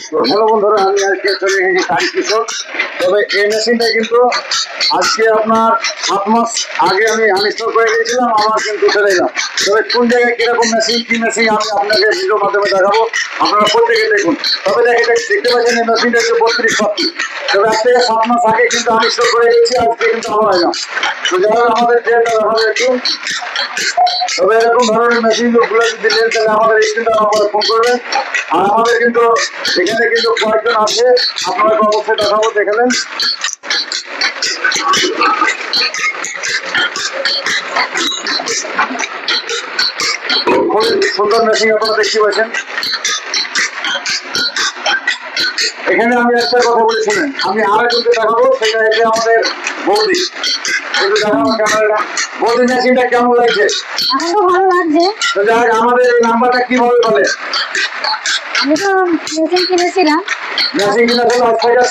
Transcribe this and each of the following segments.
Hello বন্ধুরা, আমি আজকে চলে এসেছি কারি কৃষক। তবে এই মেশিনটা কিন্তু আজকে আপনার 7 মাস আগে আমি আনইনস্টল করে গিয়েছিলাম, আমার কিন্তু চলে এলাম। তবে কোন জায়গায় কিরকম মেশিন কি মেশিন আমি আপনাকে ভিডিওর মাধ্যমে দেখাবো, আপনারা প্রত্যেকে দেখুন। তবে দেখতে পাচ্ছেন এই মেশিনটা হচ্ছে 32 তবে আজ থেকে 7 মাস আগে কিন্তু আনইনস্টল করে গেছি, আজকে কিন্তু আবার এলাম। তো যারা আমাদের ট্রেনটা দেখাবো একটু। তবে এরকম ধরনের মেশিনগুলো যদি নেন তাহলে আমাদের স্ক্রিনটা নম্বরে ফোন করবেন। আর আমাদের কিন্তু এখানে কিন্তু কয়েকজন আছে, আপনাকে অবশ্যই দেখাবো, দেখলেন। খুব সুন্দর মেশিন আপনারা দেখতে পাচ্ছেন। এখানে আমি একটা কথা বলে শুনেন, আমি আর একজনকে দেখাবো, সেটা হচ্ছে আমাদের বৌদি। একটু দেখাবো ক্যামেরাটা। বৌদি, মেশিনটা কেমন লাগছে? এখন তো ভালো লাগছে। তো যাই হোক, আমাদের এই নাম্বারটা কিভাবে বলে? আমি তো মেশিন কিনেছিলাম, মেশিন কিনা ছিল আজ থেকে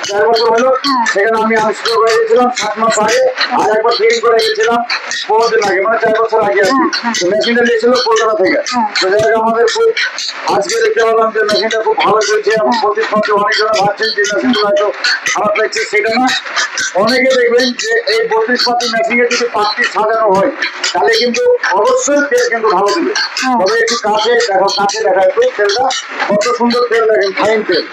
4 বছর হলো। সেখানে আমি আনস্টল করে গেছিলাম 7 মাস আগে, আর একবার ফিটিং করে গেছিলাম 15 দিন আগে, মানে 4 বছর আগে আর কি। তো মেশিনটা নিয়েছিল কলকাতা থেকে। তো যাই হোক, আমাদের খুব আজকে দেখতে পেলাম যে মেশিনটা খুব ভালো চলছে এবং প্রতিষ্ঠানে অনেকজন ভাবছেন যে মেশিনগুলো হয়তো খারাপ লাগছে, সেটা না। অনেকে দেখবেন যে এই 32 মেশিনে যদি পাত্তি সাজানো হয় তাহলে কিন্তু অবশ্যই তেল কিন্তু ভালো দেবে। তবে একটু কাছে দেখো, কাছে দেখা একটু তেলটা, কত সুন্দর তেল দেখেন, ফাইন তেল।